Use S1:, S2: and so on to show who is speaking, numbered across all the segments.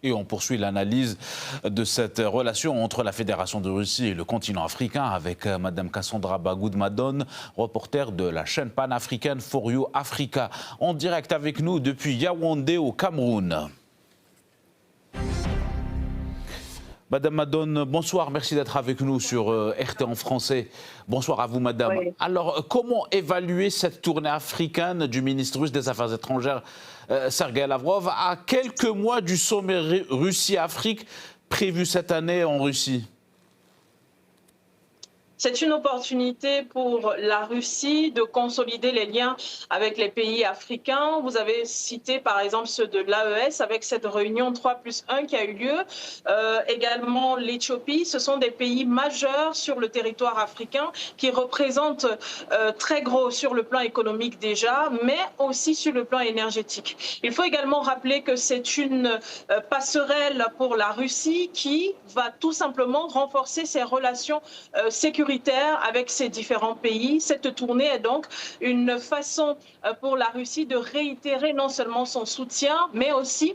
S1: Et on poursuit l'analyse de cette relation entre la Fédération de Russie et le continent africain avec Mme Cassandra Bagoud-Madone, reporter de la chaîne panafricaine For You Africa, en direct avec nous depuis Yaoundé au Cameroun. Madame Madone, bonsoir, merci d'être avec nous sur RT en français. Bonsoir à vous, madame. Oui. Alors, comment évaluer cette tournée africaine du ministre russe des Affaires étrangères, Sergueï Lavrov, à quelques mois du sommet Russie-Afrique prévu cette année en Russie ?
S2: C'est une opportunité pour la Russie de consolider les liens avec les pays africains. Vous avez cité par exemple ceux de l'AES avec cette réunion 3+1 qui a eu lieu. Également l'Éthiopie, ce sont des pays majeurs sur le territoire africain qui représentent très gros sur le plan économique déjà, mais aussi sur le plan énergétique. Il faut également rappeler que c'est une passerelle pour la Russie qui va tout simplement renforcer ses relations sécuritaires avec ces différents pays. Cette tournée est donc une façon pour la Russie de réitérer non seulement son soutien, mais aussi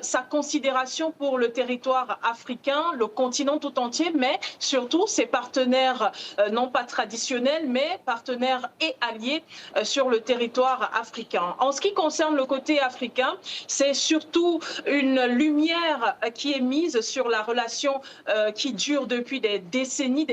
S2: sa considération pour le territoire africain, le continent tout entier, mais surtout ses partenaires, non pas traditionnels, mais partenaires et alliés sur le territoire africain. En ce qui concerne le côté africain, c'est surtout une lumière qui est mise sur la relation qui dure depuis des décennies,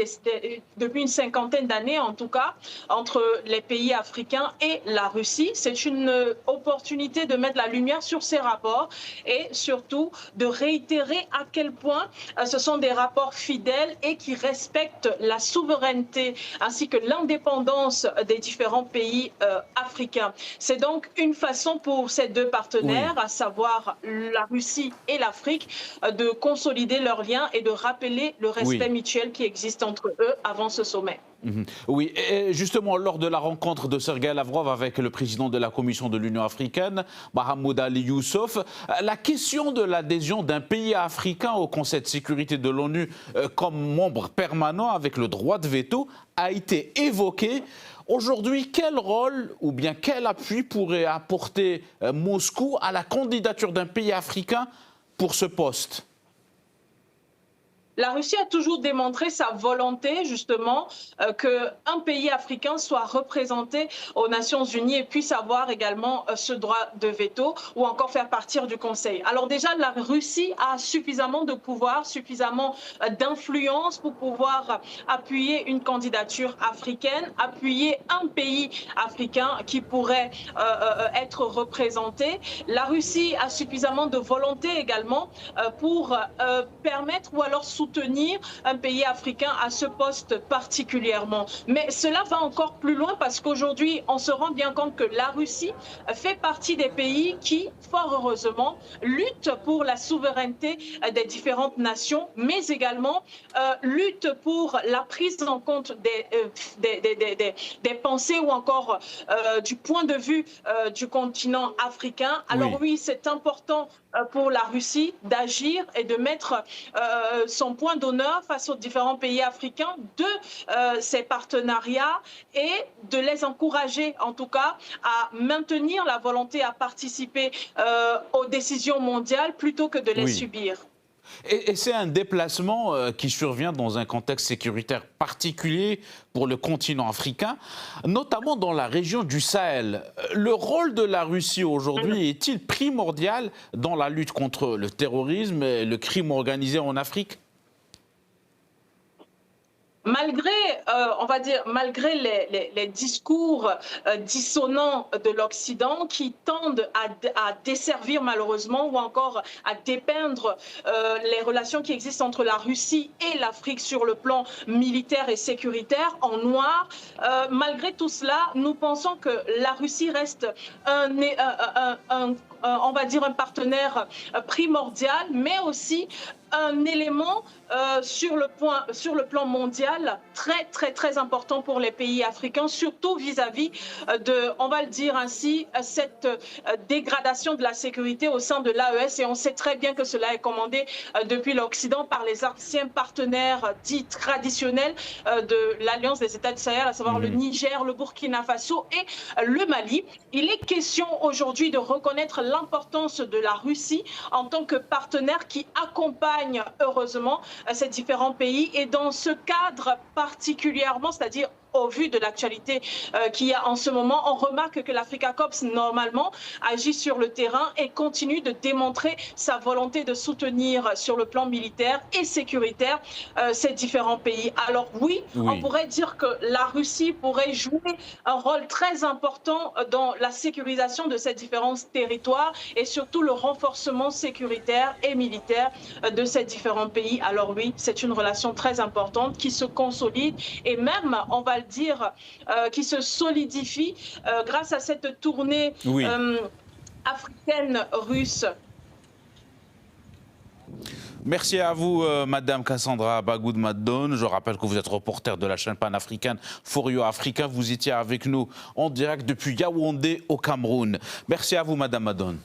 S2: depuis une cinquantaine d'années en tout cas, entre les pays africains et la Russie. C'est une opportunité de mettre la lumière sur ces rapports et surtout de réitérer à quel point ce sont des rapports fidèles et qui respectent la souveraineté ainsi que l'indépendance des différents pays africains. C'est donc une façon pour ces deux partenaires, à savoir la Russie et l'Afrique, de consolider leurs liens et de rappeler le respect mutuel qui existe entre eux avant ce sommet.
S1: Oui, et justement, lors de la rencontre de Sergueï Lavrov avec le président de la Commission de l'Union africaine, Mahamoud Ali Youssof, la question de l'adhésion d'un pays africain au Conseil de sécurité de l'ONU comme membre permanent avec le droit de veto a été évoquée. Aujourd'hui, quel rôle ou bien quel appui pourrait apporter Moscou à la candidature d'un pays africain pour ce poste ?
S2: La Russie a toujours démontré sa volonté, justement, qu'un pays africain soit représenté aux Nations Unies et puisse avoir également ce droit de veto ou encore faire partie du Conseil. Alors déjà, la Russie a suffisamment de pouvoir, suffisamment d'influence pour pouvoir appuyer une candidature africaine, appuyer un pays africain qui pourrait être représenté. La Russie a suffisamment de volonté également pour permettre ou alors soutenir un pays africain à ce poste particulièrement. Mais cela va encore plus loin parce qu'aujourd'hui, on se rend bien compte que la Russie fait partie des pays qui, fort heureusement, luttent pour la souveraineté des différentes nations, mais également luttent pour la prise en compte des pensées ou encore du point de vue du continent africain. Alors oui, c'est important pour la Russie d'agir et de mettre son point d'honneur face aux différents pays africains de ces partenariats et de les encourager en tout cas à maintenir la volonté à participer aux décisions mondiales plutôt que de les subir.
S1: Et c'est un déplacement qui survient dans un contexte sécuritaire particulier pour le continent africain, notamment dans la région du Sahel. Le rôle de la Russie aujourd'hui est-il primordial dans la lutte contre le terrorisme et le crime organisé en Afrique ?
S2: Malgré, on va dire, malgré les discours dissonants de l'Occident qui tendent à desservir malheureusement ou encore à dépeindre les relations qui existent entre la Russie et l'Afrique sur le plan militaire et sécuritaire en noir, malgré tout cela, nous pensons que la Russie reste on va dire un partenaire primordial, mais aussi un élément sur le plan mondial très important pour les pays africains, surtout vis-à-vis de, on va le dire ainsi, cette dégradation de la sécurité au sein de l'AES. Et on sait très bien que cela est commandé depuis l'Occident par les anciens partenaires dits traditionnels de l'Alliance des États du Sahel, à savoir le Niger, le Burkina Faso et le Mali. Il est question aujourd'hui de reconnaître l'importance de la Russie en tant que partenaire qui accompagne heureusement ces différents pays. Et dans ce cadre particulièrement, c'est-à-dire au vu de l'actualité qu'il y a en ce moment, on remarque que l'Africa Corps, normalement, agit sur le terrain et continue de démontrer sa volonté de soutenir sur le plan militaire et sécuritaire ces différents pays. Alors oui, on pourrait dire que la Russie pourrait jouer un rôle très important dans la sécurisation de ces différents territoires et surtout le renforcement sécuritaire et militaire de ces différents pays. Alors oui, c'est une relation très importante qui se consolide et même, on va le dire, qui se solidifie grâce à cette tournée africaine russe.
S1: Merci à vous, Madame Cassandra Bagoud-Madone. Je rappelle que vous êtes reporter de la chaîne panafricaine Forio Africa. Vous étiez avec nous en direct depuis Yaoundé, au Cameroun. Merci à vous, Madame Madone.